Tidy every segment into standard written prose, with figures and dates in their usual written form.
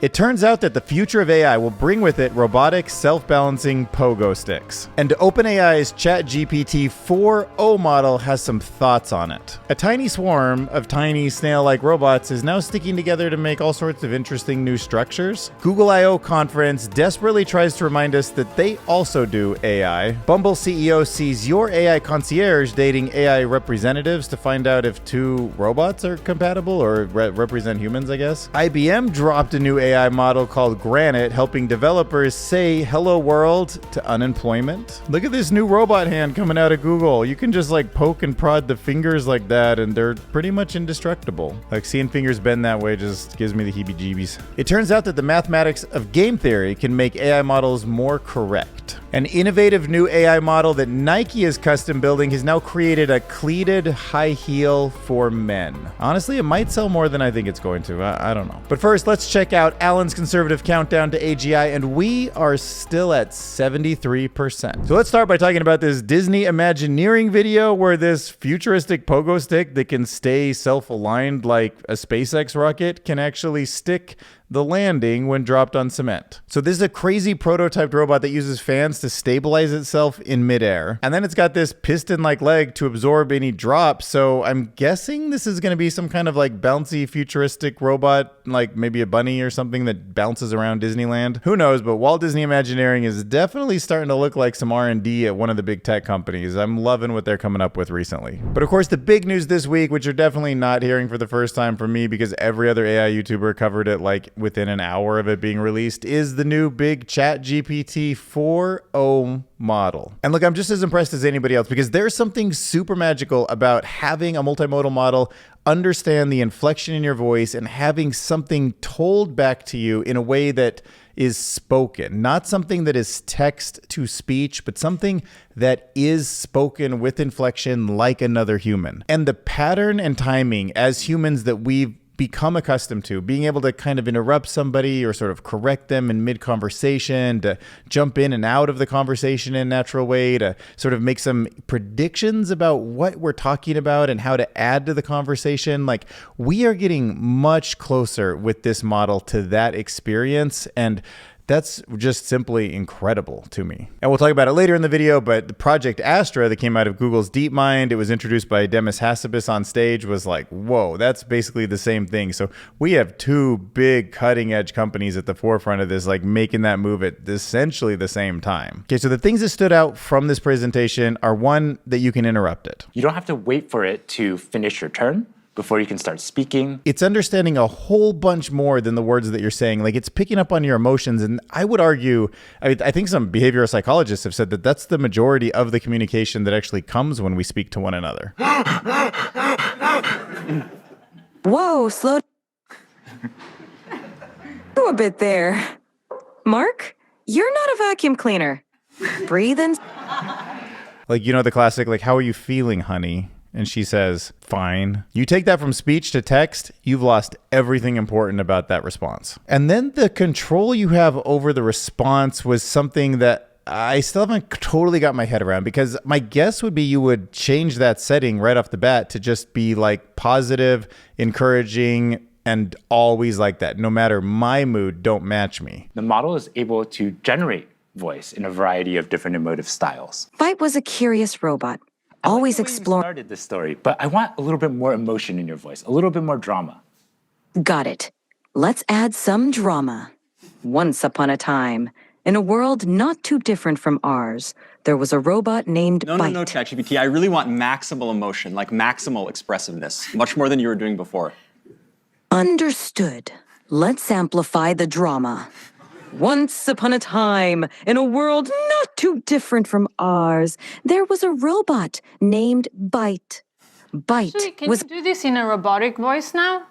It turns out that the future of AI will bring with it robotic, self-balancing Pogo-Sticks. And OpenAI's ChatGPT-4o model has some thoughts on it. A tiny swarm of tiny snail-like robots is now sticking together to make all sorts of interesting new structures. Google I/O conference desperately tries to remind us that they also do AI. Bumble CEO sees your AI concierge dating AI representatives to find out if two robots are compatible or represent humans, I guess. IBM dropped a new AI model called Granite, helping developers say hello world to unemployment. Look at this new robot hand coming out of Google. You can just like poke and prod the fingers like that and they're pretty much indestructible. Like seeing fingers bend that way just gives me the heebie-jeebies. It turns out that the mathematics of game theory can make AI models more correct. An innovative new AI model that Nike is custom building has now created a Cleated high heel for men. Honestly, it might sell more than I think it's going to. I don't know. But first, let's check out Alan's conservative countdown to AGI, and we are still at 73%. So let's start by talking about this Disney Imagineering video where this futuristic pogo stick that can stay self-aligned like a SpaceX rocket can actually stick the landing when dropped on cement. So this is a crazy prototyped robot that uses fans to stabilize itself in midair. And then it's got this piston-like leg to absorb any drop. So I'm guessing this is going to be some kind of like bouncy futuristic robot, like maybe a bunny or something that bounces around Disneyland. Who knows, but Walt Disney Imagineering is definitely starting to look like some R&D at one of the big tech companies. I'm loving what they're coming up with recently. But of course, the big news this week, which you're definitely not hearing for the first time from me because every other AI YouTuber covered it like within an hour of it being released, is the new big ChatGPT-4o model. And look, I'm just as impressed as anybody else because there's something super magical about having a multimodal model understand the inflection in your voice and having something told back to you in a way that is spoken, not something that is text to speech, but something that is spoken with inflection like another human. And the pattern and timing as humans that we've become accustomed to, being able to kind of interrupt somebody or sort of correct them in mid-conversation, to jump in and out of the conversation in a natural way, to sort of make some predictions about what we're talking about and how to add to the conversation. Like, we are getting much closer with this model to that experience, and that's just simply incredible to me. And we'll talk about it later in the video, but the Project Astra that came out of Google's Deepmind, it was introduced by Demis Hassabis on stage, was like, whoa, that's basically the same thing. So we have two big cutting edge companies at the forefront of this, like making that move at essentially the same time. Okay, so the things that stood out from this presentation are, one, that you can interrupt it. You don't have to wait for it to finish your turn before you can start speaking. It's understanding a whole bunch more than the words that you're saying. Like, it's picking up on your emotions. And I would argue, I think some behavioral psychologists have said that that's the majority of the communication that actually comes when we speak to one another. Whoa, slow a bit there. Mark, you're not a vacuum cleaner. Breathe in. Like, you know, the classic, like, how are you feeling, honey? And she says, fine. You take that from speech to text, you've lost everything important about that response. And then the control you have over the response was something that I still haven't totally got my head around, because my guess would be you would change that setting right off the bat to just be like positive, encouraging, and always like that. No matter my mood, don't match me. The model is able to generate voice in a variety of different emotive styles. Fight was a curious robot. Always explore. Started this story, but I want a little bit more emotion in your voice, a little bit more drama. Got it. Let's add some drama. Once upon a time, in a world not too different from ours, there was a robot named Bite. No, ChatGPT. I really want maximal emotion, like maximal expressiveness, much more than you were doing before. Understood. Let's amplify the drama. Once upon a time, in a world not too different from ours, there was a robot named Bite. Bite Actually, can was you do this in a robotic voice now?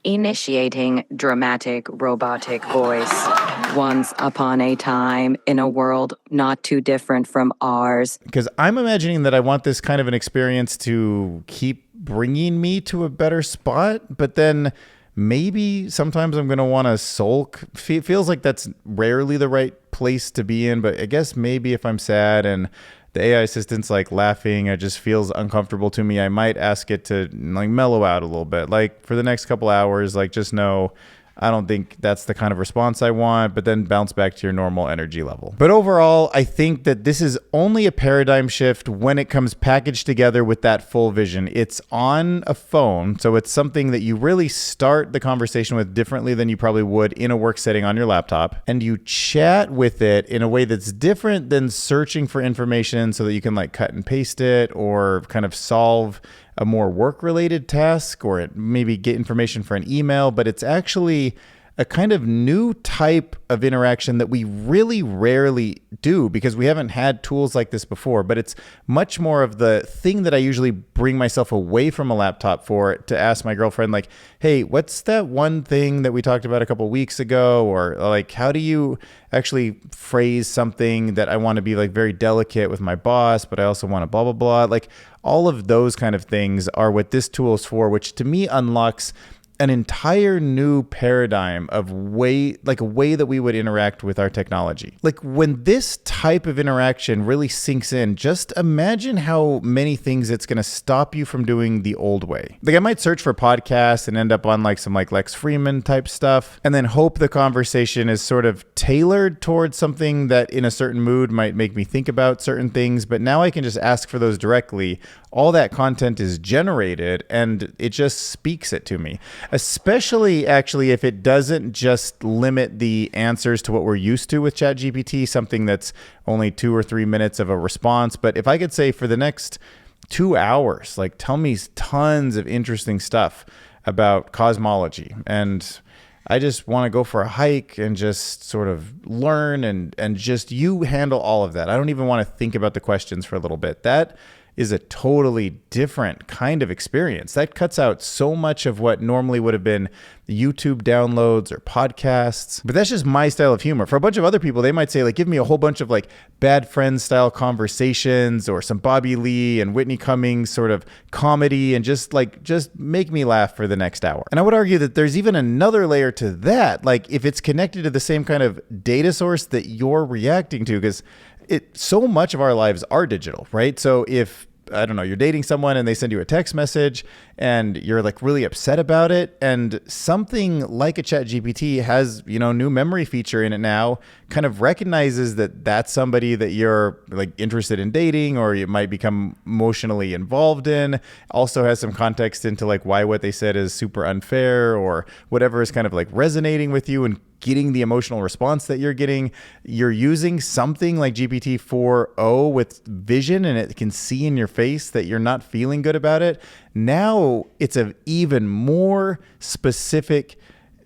initiating dramatic robotic voice. Once upon a time, in a world not too different from ours. Because I'm imagining that I want this kind of an experience to keep bringing me to a better spot, but then maybe sometimes I'm going to want to sulk. Feels like that's rarely the right place to be in, but I guess maybe if I'm sad and the AI assistant's like laughing, it just feels uncomfortable to me, I might ask it to like mellow out a little bit. Like for the next couple hours, like just know I don't think that's the kind of response I want, but then bounce back to your normal energy level. But overall, I think that this is only a paradigm shift when it comes packaged together with that full vision. It's on a phone, so it's something that you really start the conversation with differently than you probably would in a work setting on your laptop, and you chat with it in a way that's different than searching for information so that you can like cut and paste it or kind of solve a more work-related task or maybe get information for an email, but it's actually a kind of new type of interaction that we really rarely do because we haven't had tools like this before. But it's much more of the thing that I usually bring myself away from a laptop for, to ask my girlfriend, like, hey, what's that one thing that we talked about a couple weeks ago? Or like, how do you actually phrase something that I want to be like very delicate with my boss, but I also want to blah, blah, blah. Like all of those kind of things are what this tool is for, which to me unlocks an entire new paradigm of a way that we would interact with our technology. Like when this type of interaction really sinks in, just imagine how many things it's going to stop you from doing the old way. Like I might search for podcasts and end up on like some like Lex Fridman type stuff and then hope the conversation is sort of tailored towards something that in a certain mood might make me think about certain things. But now I can just ask for those directly. All that content is generated and it just speaks it to me. Especially actually if it doesn't just limit the answers to what we're used to with ChatGPT, something that's only 2 or 3 minutes of a response. But if I could say for the next 2 hours, like tell me tons of interesting stuff about cosmology, and I just want to go for a hike and just sort of learn and just you handle all of that. I don't even want to think about the questions for a little bit. That is a totally different kind of experience. That cuts out so much of what normally would have been YouTube downloads or podcasts. But that's just my style of humor. For a bunch of other people, they might say, like, give me a whole bunch of like Bad Friends style conversations or some Bobby Lee and Whitney Cummings sort of comedy and just make me laugh for the next hour. And I would argue that there's even another layer to that. Like if it's connected to the same kind of data source that you're reacting to, because so much of our lives are digital, right? So if, I don't know, you're dating someone and they send you a text message and you're like really upset about it, and something like a ChatGPT has, new memory feature in it now, kind of recognizes that that's somebody that you're like interested in dating or you might become emotionally involved in, also has some context into like why what they said is super unfair or whatever is kind of like resonating with you and getting the emotional response that you're getting. You're using something like GPT-4o with vision and it can see in your face that you're not feeling good about it. Now it's an even more specific,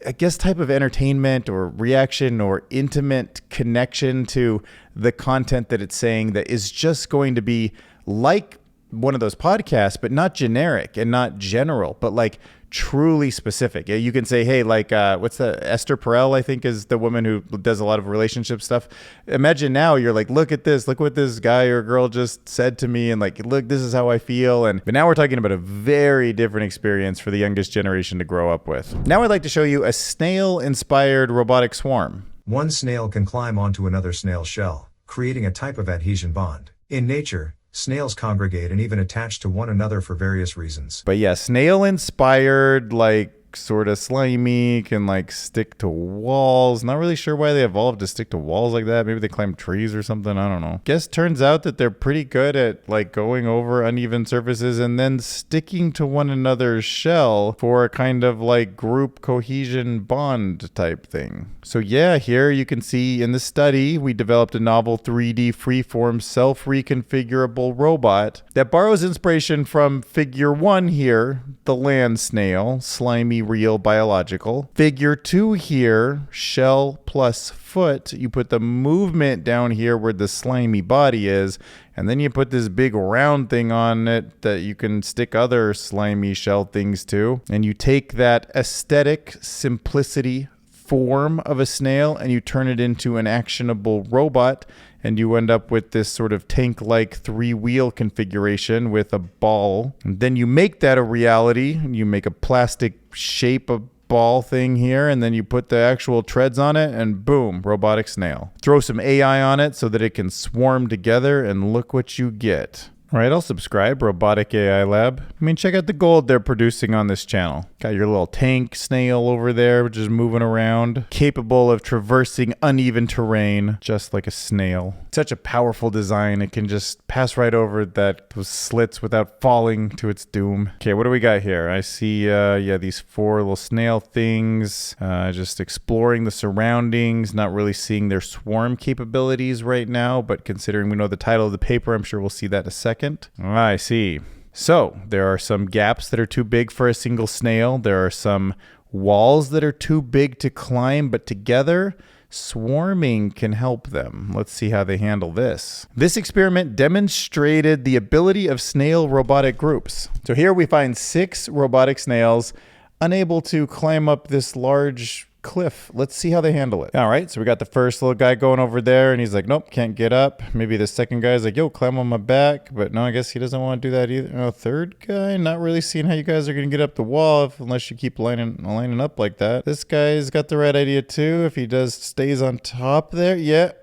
I guess, type of entertainment or reaction or intimate connection to the content that it's saying that is just going to be like one of those podcasts, but not generic and not general, but like truly specific. You can say, hey, like, what's the Esther Perel, I think, is the woman who does a lot of relationship stuff. Imagine now you're like, look at this, look what this guy or girl just said to me. And like, look, this is how I feel. But now we're talking about a very different experience for the youngest generation to grow up with. Now I'd like to show you a snail inspired robotic swarm. One snail can climb onto another snail's shell, creating a type of adhesion bond. In nature, snails congregate and even attach to one another for various reasons. But yeah, snail inspired, like sort of slimy, can like stick to walls. Not really sure why they evolved to stick to walls like that. Maybe they climb trees or something. I don't know. Guess turns out that they're pretty good at like going over uneven surfaces and then sticking to one another's shell for a kind of like group cohesion bond type thing. So yeah, here you can see in the study, we developed a novel 3D freeform self-reconfigurable robot that borrows inspiration from figure 1 here, the land snail, slimy, real, biological. Figure 2 here, shell plus foot. You put the movement down here where the slimy body is, and then you put this big round thing on it that you can stick other slimy shell things to. And you take that aesthetic simplicity form of a snail and you turn it into an actionable robot, and you end up with this sort of tank-like 3-wheel configuration with a ball. And then you make that a reality. You make a plastic shape of ball thing here, and then you put the actual treads on it, and boom, robotic snail. Throw some AI on it so that it can swarm together, and look what you get. All right, I'll subscribe, Robotic AI Lab. I mean, check out the gold they're producing on this channel. Got your little tank snail over there, which is moving around, capable of traversing uneven terrain, just like a snail. Such a powerful design. It can just pass right over those slits without falling to its doom. Okay, what do we got here? I see, yeah, these 4 little snail things, just exploring the surroundings, not really seeing their swarm capabilities right now, but considering we know the title of the paper, I'm sure we'll see that in a second. I see. So there are some gaps that are too big for a single snail. There are some walls that are too big to climb, but together, swarming can help them. Let's see how they handle this. This experiment demonstrated the ability of snail robotic groups. So here we find 6 robotic snails unable to climb up this large cliff. Let's see how they handle it. All right, so we got the first little guy going over there, and he's like, nope, can't get up. Maybe the second guy's like, yo, climb on my back. But no, I guess he doesn't want to do that either. Oh, third guy, not really seeing how you guys are going to get up the wall unless you keep lining up like that. This guy's got the right idea too. If he stays on top there. Yeah.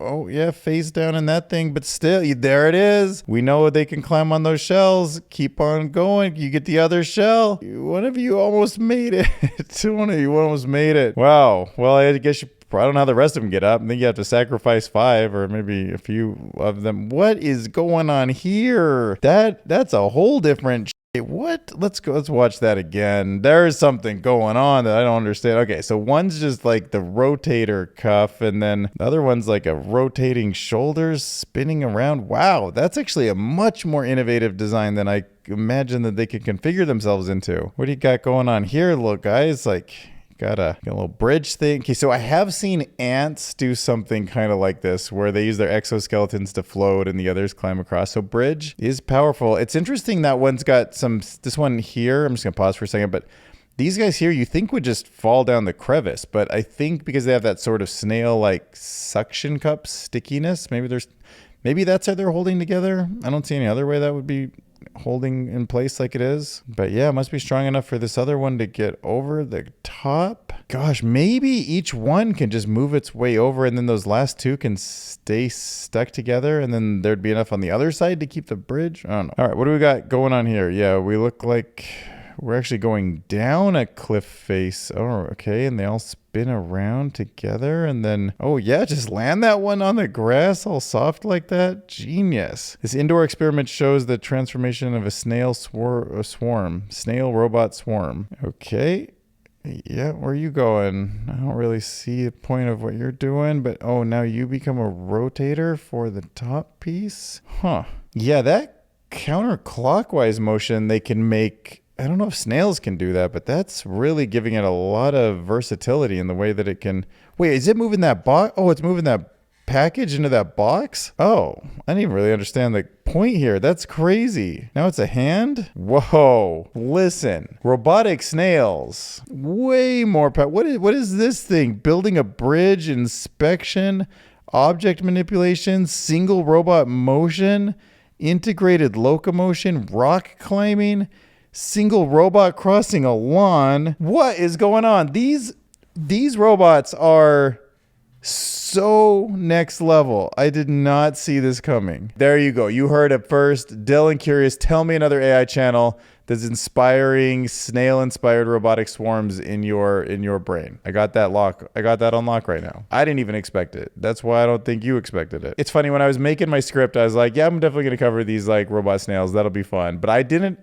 Oh, yeah, face down in that thing, but still, there it is. We know they can climb on those shells. Keep on going. You get the other shell. One of you almost made it. One of you almost made it. Wow. Well, I guess I don't know how the rest of them get up. I think you have to sacrifice 5 or maybe a few of them. What is going on here? That's a whole different what? Let's watch that again. There's something going on that I don't understand. Okay, so one's just like the rotator cuff, and then the other one's like a rotating shoulders spinning around. Wow, that's actually a much more innovative design than I imagine that they could configure themselves into. What do you got going on here, little guys? Like, got a little bridge thing. Okay, so I have seen ants do something kind of like this, where they use their exoskeletons to float and the others climb across. So bridge is powerful. It's interesting that one's got this one here, I'm just gonna pause for a second, but these guys here you think would just fall down the crevice, but I think because they have that sort of snail-like suction cup stickiness, maybe that's how they're holding together. I don't see any other way that would be holding in place like it is. But yeah, it must be strong enough for this other one to get over the top. Gosh, maybe each one can just move its way over, and then those last 2 can stay stuck together, and then there'd be enough on the other side to keep the bridge. I don't know. All right, what do we got going on here? Yeah, we look like we're actually going down a cliff face. Oh, okay, and they all spin around together, and then, oh yeah, just land that one on the grass all soft like that. Genius. This indoor experiment shows the transformation of a snail snail robot swarm. Okay. Yeah, where are you going? I don't really see the point of what you're doing, but oh, now you become a rotator for the top piece? Huh. Yeah, that counterclockwise motion they can make. I don't know if snails can do that, but that's really giving it a lot of versatility in the way that it can. Wait, is it moving that box? Oh, it's moving that package into that box? Oh, I didn't even really understand the point here. That's crazy. Now it's a hand? Whoa. Listen, robotic snails. Way more power. What is this thing? Building a bridge, inspection, object manipulation, single robot motion, integrated locomotion, rock climbing, single robot crossing a lawn. What is going on? These robots are so next level. I did not see this coming. There you go. You heard it first. Dylan Curious, tell me another AI channel that's inspiring snail-inspired robotic swarms in your brain. I got that on lock right now. I didn't even expect it. That's why I don't think you expected it. It's funny, when I was making my script, I was like, yeah, I'm definitely gonna cover these like robot snails. That'll be fun. But I didn't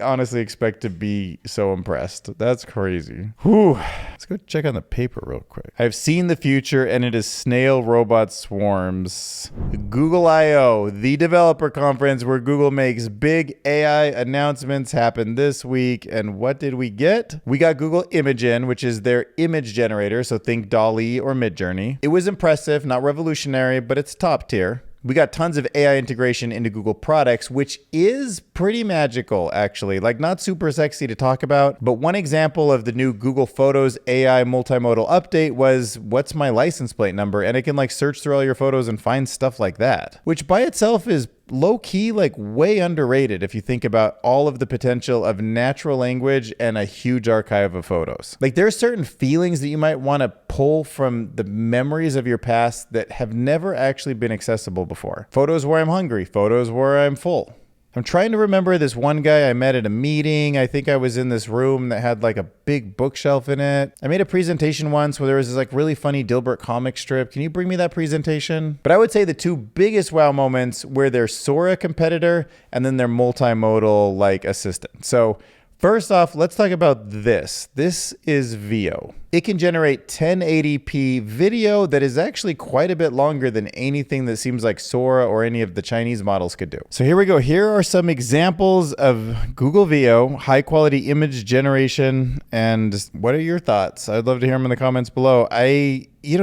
honestly expect to be so impressed. That's crazy. Whew. Let's go check on the paper real quick. I've seen the future, and it is snail robot swarms. Google I/O, the developer conference where Google makes big AI announcements, happened this week. And what did we get? We got Google Imagen, which is their image generator. So think DALL-E or Midjourney. It was impressive, not revolutionary, but it's top tier. We got tons of AI integration into Google products, which is pretty magical, actually. Like, not super sexy to talk about, but one example of the new Google Photos AI multimodal update was, what's my license plate number? And it can like search through all your photos and find stuff like that, which by itself is low-key, like way underrated if you think about all of the potential of natural language and a huge archive of photos. Like, there's certain feelings that you might want to pull from the memories of your past that have never actually been accessible before. Photos where I'm hungry, photos where I'm full. I'm trying to remember this one guy I met at a meeting. I think I was in this room that had like a big bookshelf in it. I made a presentation once where there was this like really funny Dilbert comic strip. Can you bring me that presentation? But I would say the two biggest wow moments were their Sora competitor and then their multimodal like assistant. So first off, let's talk about this. This is Veo. It can generate 1080p video that is actually quite a bit longer than anything that seems like Sora or any of the Chinese models could do. So here we go. Here are some examples of Google Veo, high quality image generation. And what are your thoughts? I'd love to hear them in the comments below.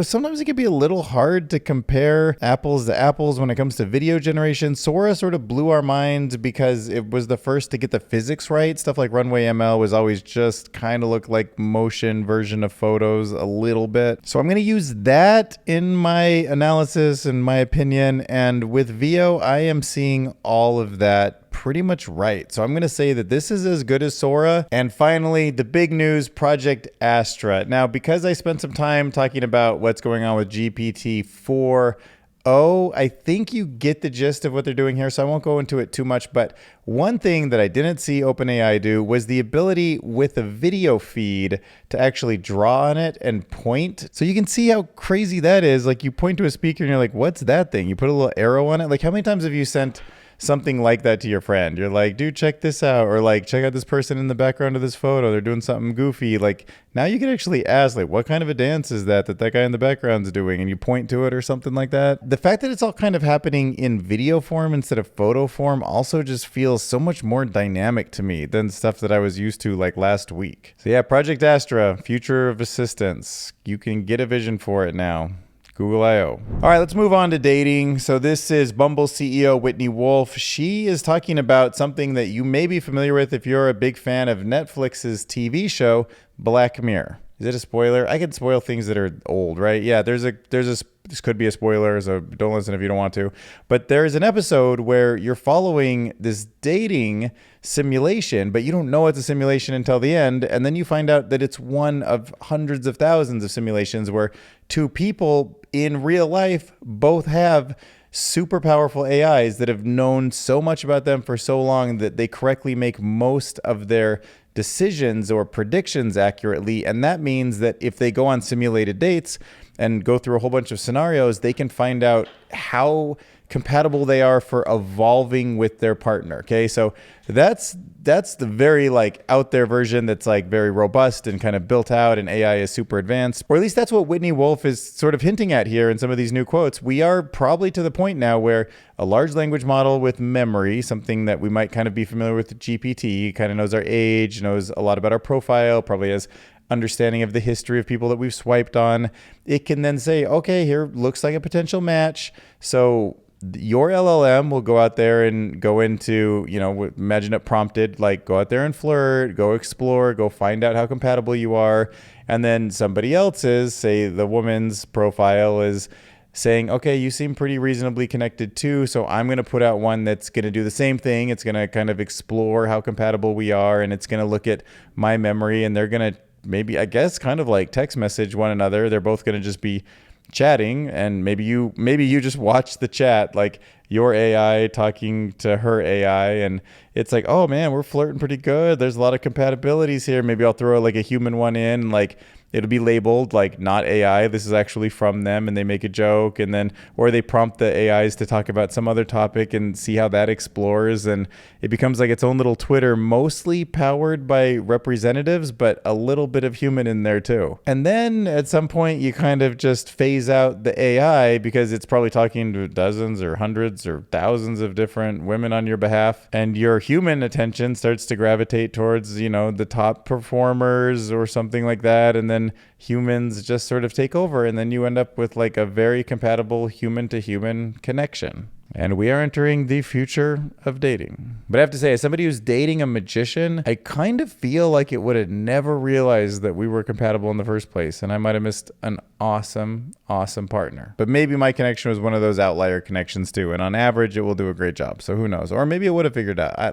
Sometimes it can be a little hard to compare apples to apples when it comes to video generation. Sora sort of blew our minds because it was the first to get the physics right. Stuff like Runway ML was always just kind of look like motion version of photos a little bit. So I'm going to use that in my analysis and my opinion. And with Veo, I am seeing all of that pretty much right. So I'm going to say that this is as good as Sora. And finally, the big news, Project Astra. Now, because I spent some time talking about what's going on with GPT-4o, I think you get the gist of what they're doing here, so I won't go into it too much. But one thing that I didn't see OpenAI do was the ability with a video feed to actually draw on it and point. So you can see how crazy that is. Like, you point to a speaker and you're like, what's that thing? You put a little arrow on it. Like, how many times have you sent something like that to your friend? You're like, dude, check this out. Or like, check out this person in the background of this photo. They're doing something goofy. Like, now you can actually ask, like, what kind of a dance is that guy in the background is doing? And you point to it or something like that. The fact that it's all kind of happening in video form instead of photo form also just feels so much more dynamic to me than stuff that I was used to like last week. So yeah, Project Astra, future of assistance. You can get a vision for it now. Google I/O. All right, let's move on to dating. So this is Bumble CEO Whitney Wolfe. She is talking about something that you may be familiar with if you're a big fan of Netflix's TV show, Black Mirror. Is it a spoiler? I could spoil things that are old, right? Yeah, this could be a spoiler, so don't listen if you don't want to. But there's an episode where you're following this dating simulation, but you don't know it's a simulation until the end. And then you find out that it's one of hundreds of thousands of simulations where two people in real life both have super powerful AIs that have known so much about them for so long that they correctly make most of their decisions or predictions accurately. And that means that if they go on simulated dates and go through a whole bunch of scenarios, they can find out how compatible they are for evolving with their partner. Okay, so that's the very like out there version that's like very robust and kind of built out, and AI is super advanced, or at least that's what Whitney Wolfe is sort of hinting at here in some of these new quotes. We are probably to the point now where a large language model with memory, something that we might kind of be familiar with GPT, kind of knows our age, knows a lot about our profile, probably has understanding of the history of people that we've swiped on. It can then say, okay, here looks like a potential match. So your LLM will go out there and go into, imagine it prompted, like go out there and flirt, go explore, go find out how compatible you are. And then somebody else's, say the woman's profile is saying, okay, you seem pretty reasonably connected too. So I'm going to put out one that's going to do the same thing. It's going to kind of explore how compatible we are. And it's going to look at my memory, and they're going to maybe, I guess, kind of like text message one another. They're both going to just be chatting, and maybe you just watch the chat, like your AI talking to her AI, and it's like, oh man, we're flirting pretty good. There's a lot of compatibilities here. Maybe I'll throw like a human one in, like it'll be labeled like not AI. This is actually from them, and they make a joke, and then, or they prompt the AIs to talk about some other topic and see how that explores. And it becomes like its own little Twitter, mostly powered by representatives, but a little bit of human in there too. And then at some point you kind of just phase out the AI because it's probably talking to dozens or hundreds or thousands of different women on your behalf. And your human attention starts to gravitate towards, the top performers or something like that. And then humans just sort of take over, and then you end up with like a very compatible human to human connection. And we are entering the future of dating. But I have to say, as somebody who's dating a magician, I kind of feel like it would have never realized that we were compatible in the first place. And I might have missed an awesome partner. But maybe my connection was one of those outlier connections too. And on average, it will do a great job. So who knows? Or maybe it would have figured out. I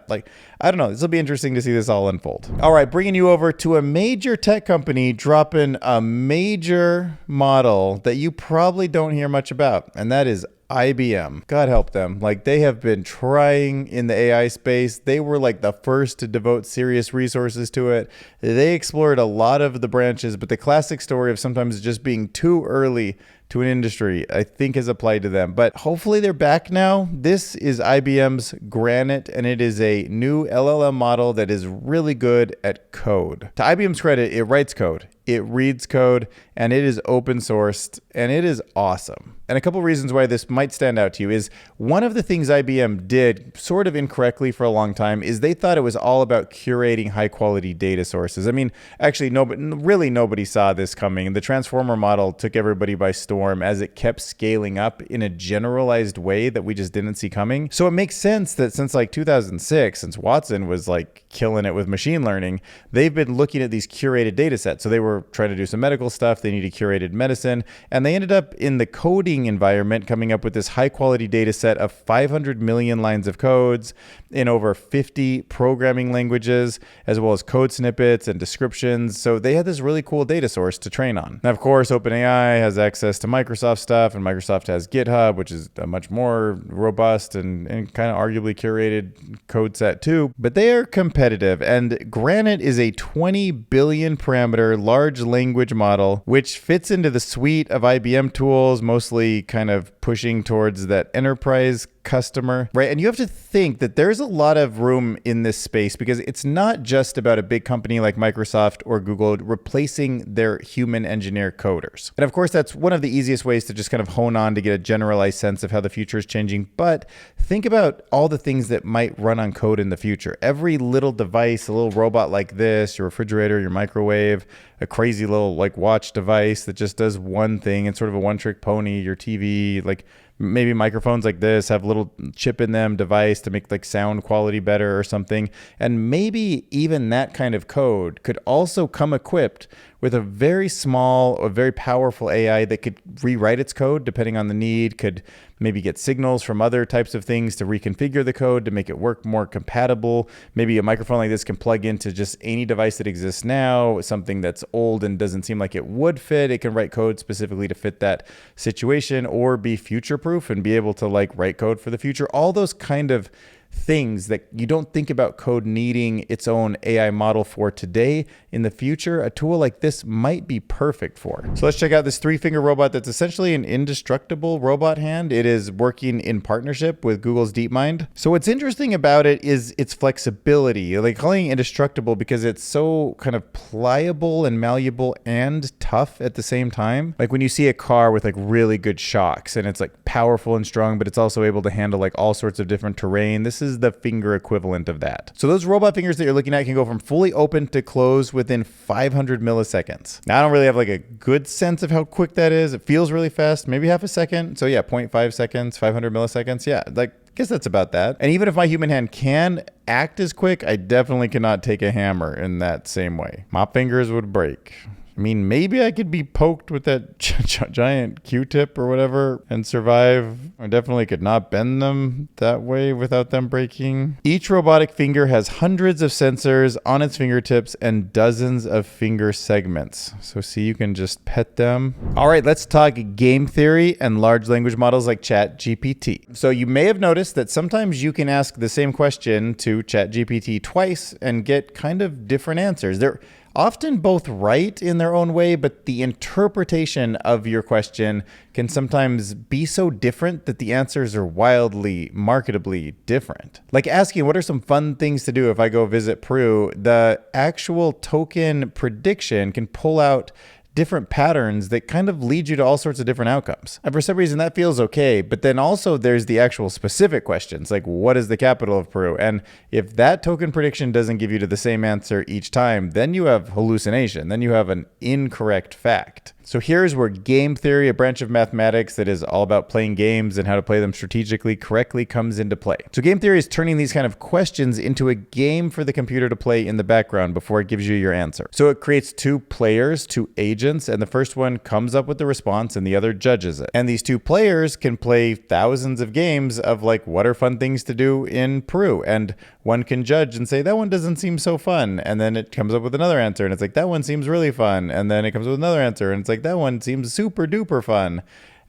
don't know. This will be interesting to see this all unfold. All right, bringing you over to a major tech company dropping a major model that you probably don't hear much about. And that is IBM. God help them. Like, they have been trying in the AI space. They were like the first to devote serious resources to it. They explored a lot of the branches, but the classic story of sometimes just being too early to an industry, I think, has applied to them. But hopefully they're back now. This is IBM's Granite, and it is a new LLM model that is really good at code. To IBM's credit, it writes code, it reads code, and it is open sourced, and it is awesome. And a couple reasons why this might stand out to you is one of the things IBM did sort of incorrectly for a long time is they thought it was all about curating high quality data sources. I mean, actually, nobody saw this coming. The transformer model took everybody by storm as it kept scaling up in a generalized way that we just didn't see coming. So it makes sense that since like 2006, since Watson was like killing it with machine learning, they've been looking at these curated data sets. So they were trying to do some medical stuff. They needed curated medicine, and they ended up in the coding environment coming up with this high quality data set of 500 million lines of codes in over 50 programming languages, as well as code snippets and descriptions. So they had this really cool data source to train on. Now, of course, OpenAI has access to Microsoft stuff, and Microsoft has GitHub, which is a much more robust and kind of arguably curated code set too. But they are competitive, and Granite is a 20 billion parameter large language model, which fits into the suite of IBM tools, mostly kind of pushing towards that enterprise customer, right? And you have to think that there's a lot of room in this space because it's not just about a big company like Microsoft or Google replacing their human engineer coders. And of course, that's one of the easiest ways to just kind of hone on to get a generalized sense of how the future is changing. But think about all the things that might run on code in the future. Every little device, a little robot like this, your refrigerator, your microwave, a crazy little like watch device that just does one thing. It's sort of a one-trick pony, your TV, like maybe microphones like this have a little chip in them device to make like sound quality better or something. And maybe even that kind of code could also come equipped with a very small or very powerful AI that could rewrite its code depending on the need, could maybe get signals from other types of things to reconfigure the code to make it work more compatible. Maybe a microphone like this can plug into just any device that exists now, something that's old and doesn't seem like it would fit. It can write code specifically to fit that situation or be future-proof and be able to like write code for the future. All those kind of things that you don't think about code needing its own AI model for today. In the future, a tool like this might be perfect for. So let's check out this 3-finger robot that's essentially an indestructible robot hand. It is working in partnership with Google's Deepmind. So what's interesting about it is its flexibility. Like calling it indestructible because it's so kind of pliable and malleable and tough at the same time. Like when you see a car with like really good shocks and it's like powerful and strong, but it's also able to handle like all sorts of different terrain. This is the finger equivalent of that. So those robot fingers that you're looking at can go from fully open to close within 500 milliseconds. Now, I don't really have like a good sense of how quick that is. It feels really fast, maybe half a second. So yeah, 0.5 seconds, 500 milliseconds. Yeah, like I guess that's about that. And even if my human hand can act as quick, I definitely cannot take a hammer in that same way. My fingers would break. I mean, maybe I could be poked with that giant Q-tip or whatever and survive. I definitely could not bend them that way without them breaking. Each robotic finger has hundreds of sensors on its fingertips and dozens of finger segments. So see, you can just pet them. All right, let's talk game theory and large language models like ChatGPT. So you may have noticed that sometimes you can ask the same question to ChatGPT twice and get kind of different answers. They're often both right in their own way, but the interpretation of your question can sometimes be so different that the answers are wildly, marketably different. Like asking, what are some fun things to do if I go visit Peru? The actual token prediction can pull out different patterns that kind of lead you to all sorts of different outcomes. And for some reason that feels okay, but then also there's the actual specific questions, like what is the capital of Peru? And if that token prediction doesn't give you to the same answer each time, then you have hallucination, then you have an incorrect fact. So here's where game theory, a branch of mathematics that is all about playing games and how to play them strategically correctly, comes into play. So game theory is turning these kind of questions into a game for the computer to play in the background before it gives you your answer. So it creates two players, two agents, and the first one comes up with the response and the other judges it. And these two players can play thousands of games of like, what are fun things to do in Peru? And one can judge and say, that one doesn't seem so fun. And then it comes up with another answer and it's like, that one seems really fun. And then it comes with another answer and it's like, that one seems super duper fun.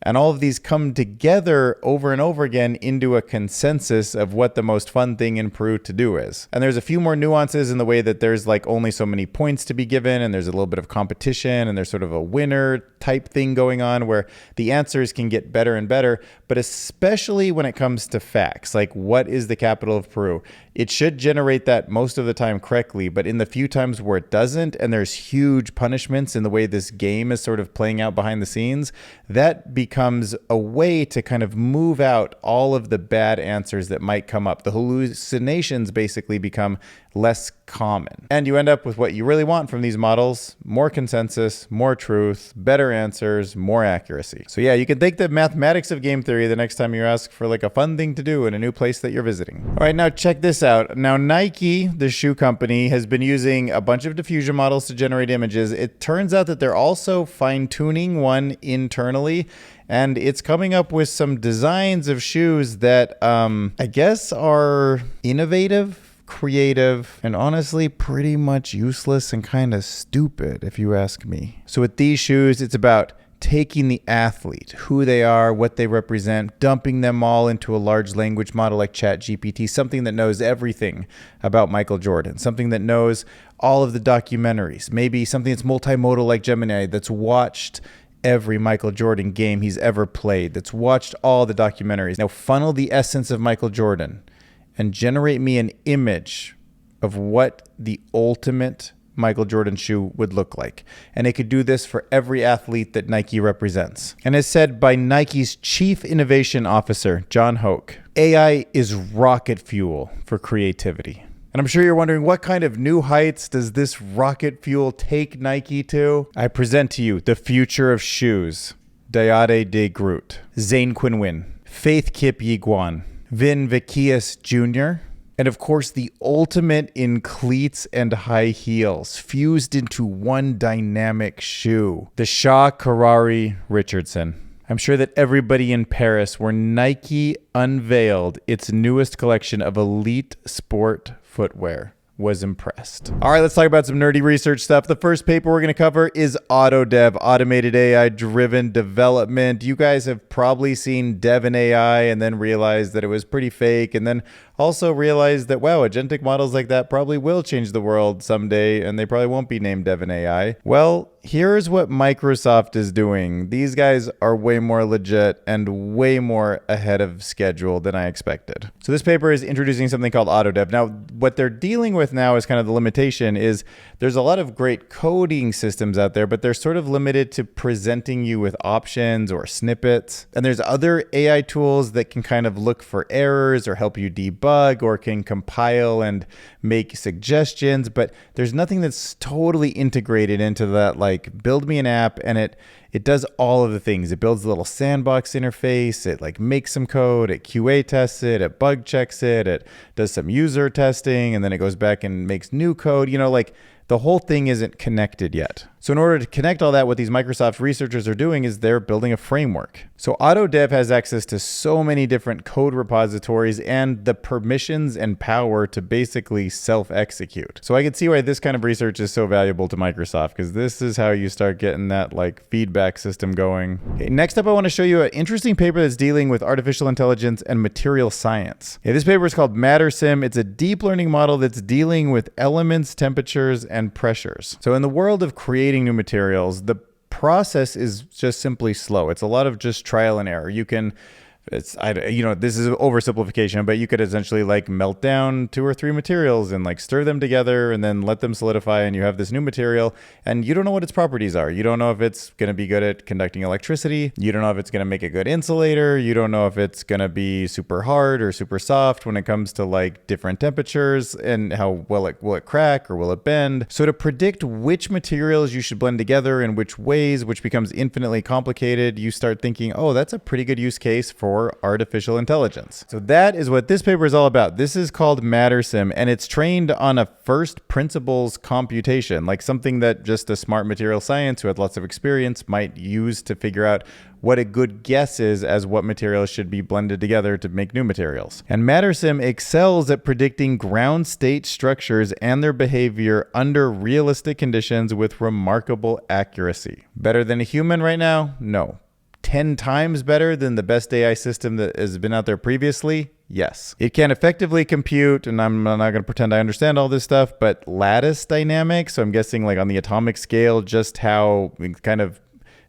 And all of these come together over and over again into a consensus of what the most fun thing in Peru to do is. And there's a few more nuances in the way that there's like only so many points to be given, and there's a little bit of competition, and there's sort of a winner type thing going on where the answers can get better and better, but especially when it comes to facts, like what is the capital of Peru? It should generate that most of the time correctly, but in the few times where it doesn't, and there's huge punishments in the way this game is sort of playing out behind the scenes, that becomes a way to kind of move out all of the bad answers that might come up. The hallucinations basically become less common. And you end up with what you really want from these models: more consensus, more truth, better answers, more accuracy. So yeah, you can think the mathematics of game theory the next time you ask for like a fun thing to do in a new place that you're visiting. All right, now check this out. Now Nike, the shoe company, has been using a bunch of diffusion models to generate images. It turns out that they're also fine-tuning one internally, and it's coming up with some designs of shoes that I guess are innovative, creative, and honestly pretty much useless and kind of stupid if you ask me. So with these shoes, it's about taking the athlete, who they are, what they represent, dumping them all into a large language model like ChatGPT, something that knows everything about Michael Jordan, something that knows all of the documentaries, maybe something that's multimodal like Gemini, that's watched every Michael Jordan game he's ever played, that's watched all the documentaries. Now funnel the essence of Michael Jordan and generate me an image of what the ultimate Michael Jordan shoe would look like. And it could do this for every athlete that Nike represents. And as said by Nike's Chief Innovation Officer, John Hoke, AI is rocket fuel for creativity. And I'm sure you're wondering, what kind of new heights does this rocket fuel take Nike to? I present to you the future of shoes. Dayade de Groot, Zane Quinwin, Faith Kip Yiguan, Vin Vikias Jr., and of course the ultimate in cleats and high heels, fused into one dynamic shoe, the Shah Karari Richardson. I'm sure that everybody in Paris, where Nike unveiled its newest collection of elite sport footwear, was impressed. All right, let's talk about some nerdy research stuff. The first paper we're going to cover is AutoDev, automated AI-driven development. You guys have probably seen Dev and AI and then realized that it was pretty fake, and then also realized that, wow, agentic models like that probably will change the world someday, and they probably won't be named Dev and AI. Well, here's what Microsoft is doing. These guys are way more legit and way more ahead of schedule than I expected. So this paper is introducing something called AutoDev. Now, what they're dealing with now is kind of the limitation is there's a lot of great coding systems out there, but they're sort of limited to presenting you with options or snippets. And there's other AI tools that can kind of look for errors or help you debug or can compile and make suggestions, but there's nothing that's totally integrated into that, like build me an app and it does all of the things. It builds a little sandbox interface, it like makes some code, it QA tests it, it bug checks it, it does some user testing, and then it goes back and makes new code. You know, like the whole thing isn't connected yet. So in order to connect all that, what these Microsoft researchers are doing is they're building a framework. So AutoDev has access to so many different code repositories and the permissions and power to basically self-execute. So I can see why this kind of research is so valuable to Microsoft, because this is how you start getting that like feedback system going. Okay, next up, I want to show you an interesting paper that's dealing with artificial intelligence and material science. Okay, this paper is called MatterSim. It's a deep learning model that's dealing with elements, temperatures, and pressures. So in the world of creating new materials, the process is just simply slow. It's a lot of just trial and error. You can this is oversimplification, but you could essentially like melt down 2 or 3 materials and like stir them together and then let them solidify, and you have this new material, and you don't know what its properties are. You don't know if it's going to be good at conducting electricity. You don't know if it's going to make a good insulator. You don't know if it's going to be super hard or super soft when it comes to like different temperatures, and how will it crack or will it bend. So to predict which materials you should blend together in which ways, which becomes infinitely complicated, you start thinking, oh, that's a pretty good use case for artificial intelligence. So that is what this paper is all about. This is called MatterSim, and it's trained on a first principles computation, like something that just a smart material science who had lots of experience might use to figure out what a good guess is as what materials should be blended together to make new materials. And MatterSim excels at predicting ground state structures and their behavior under realistic conditions with remarkable accuracy. Better than a human right now? No. 10 times better than the best AI system that has been out there previously? Yes. It can effectively compute, and I'm not going to pretend I understand all this stuff, but lattice dynamics. So I'm guessing like on the atomic scale, just how kind of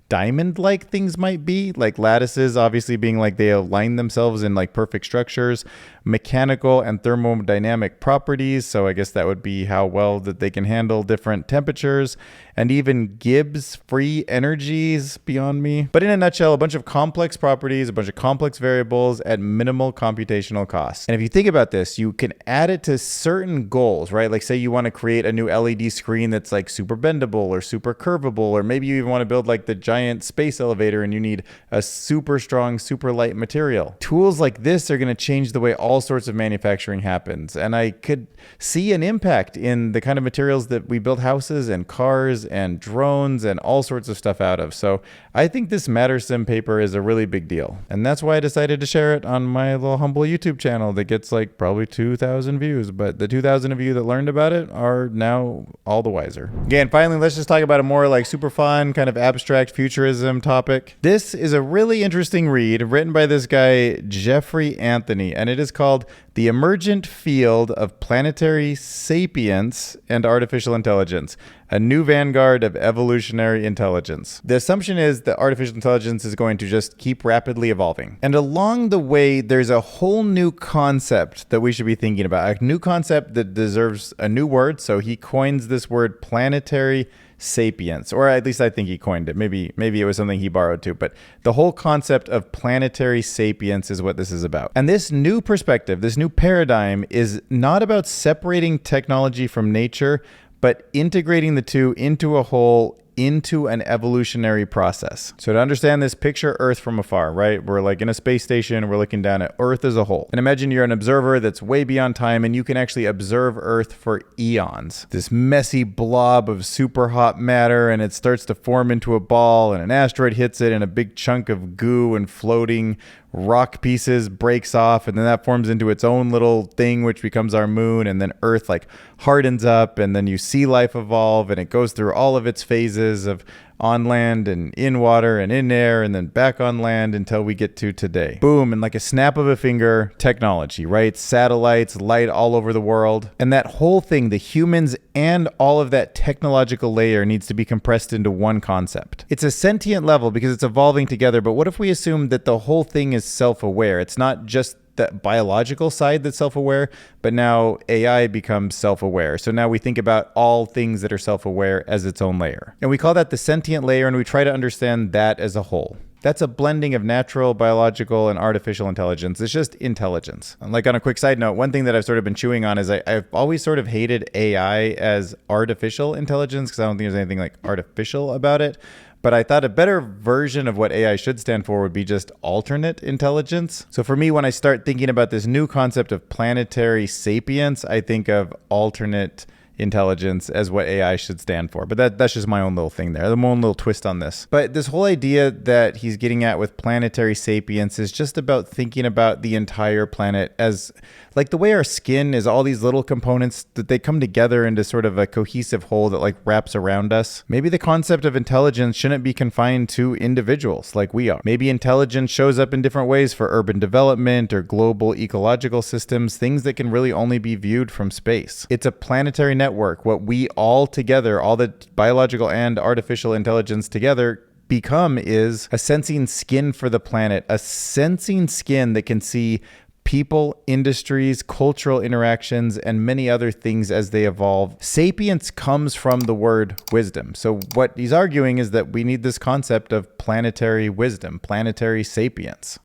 diamond-like things might be, like lattices obviously being like they align themselves in like perfect structures, mechanical and thermodynamic properties, so I guess that would be how well that they can handle different temperatures, and even Gibbs free energies beyond me. But in a nutshell, a bunch of complex properties, a bunch of complex variables at minimal computational costs. And if you think about this, you can add it to certain goals, right? Like say you want to create a new LED screen that's like super bendable or super curvable, or maybe you even want to build like the giant space elevator and you need a super strong, super light material. Tools like this are going to change the way all sorts of manufacturing happens. And I could see an impact in the kind of materials that we build houses and cars and drones and all sorts of stuff out of. So I think this MatterSim paper is a really big deal. And that's why I decided to share it on my little humble YouTube channel that gets like probably 2,000 views. But the 2,000 of you that learned about it are now all the wiser. Again, finally, let's just talk about a more like super fun kind of abstract futurism topic. This is a really interesting read written by this guy, Jeffrey Anthony, and it is called The Emergent Field of Planetary Sapience and Artificial Intelligence, a New Vanguard of Evolutionary Intelligence. The assumption is that artificial intelligence is going to just keep rapidly evolving. And along the way, there's a whole new concept that we should be thinking about, a new concept that deserves a new word. So he coins this word planetary sapience, or at least I think he coined it. Maybe it was something he borrowed too, but the whole concept of planetary sapience is what this is about. And this new perspective, this new paradigm is not about separating technology from nature, but integrating the two into a whole, into an evolutionary process. So to understand this, picture Earth from afar, right? We're like in a space station, we're looking down at Earth as a whole. And imagine you're an observer that's way beyond time, and you can actually observe Earth for eons. This messy blob of super hot matter, and it starts to form into a ball, and an asteroid hits it, and a big chunk of goo and floating rock pieces breaks off, and then that forms into its own little thing, which becomes our moon, and then Earth like hardens up, and then you see life evolve, and it goes through all of its phases of on land and in water and in air and then back on land until we get to today. Boom, and like a snap of a finger, technology, right? Satellites, light all over the world. And that whole thing, the humans and all of that technological layer needs to be compressed into one concept. It's a sentient level because it's evolving together, but what if we assume that the whole thing is self-aware? It's not just the biological side that's self-aware, but now AI becomes self-aware. So now we think about all things that are self-aware as its own layer. And we call that the sentient layer, and we try to understand that as a whole. That's a blending of natural, biological, and artificial intelligence. It's just intelligence. And like on a quick side note, one thing that I've sort of been chewing on is I've always sort of hated AI as artificial intelligence because I don't think there's anything like artificial about it. But I thought a better version of what AI should stand for would be just alternate intelligence. So for me, when I start thinking about this new concept of planetary sapience, I think of alternate intelligence as what AI should stand for. But that's just my own little thing there, my own little twist on this. But this whole idea that he's getting at with planetary sapience is just about thinking about the entire planet as like the way our skin is all these little components that they come together into sort of a cohesive whole that like wraps around us. Maybe the concept of intelligence shouldn't be confined to individuals like we are. Maybe intelligence shows up in different ways for urban development or global ecological systems, things that can really only be viewed from space. It's a planetary network, what we all together, all the biological and artificial intelligence together become is a sensing skin for the planet, a sensing skin that can see people, industries, cultural interactions, and many other things as they evolve. Sapience comes from the word wisdom. So what he's arguing is that we need this concept of planetary wisdom, planetary sapience.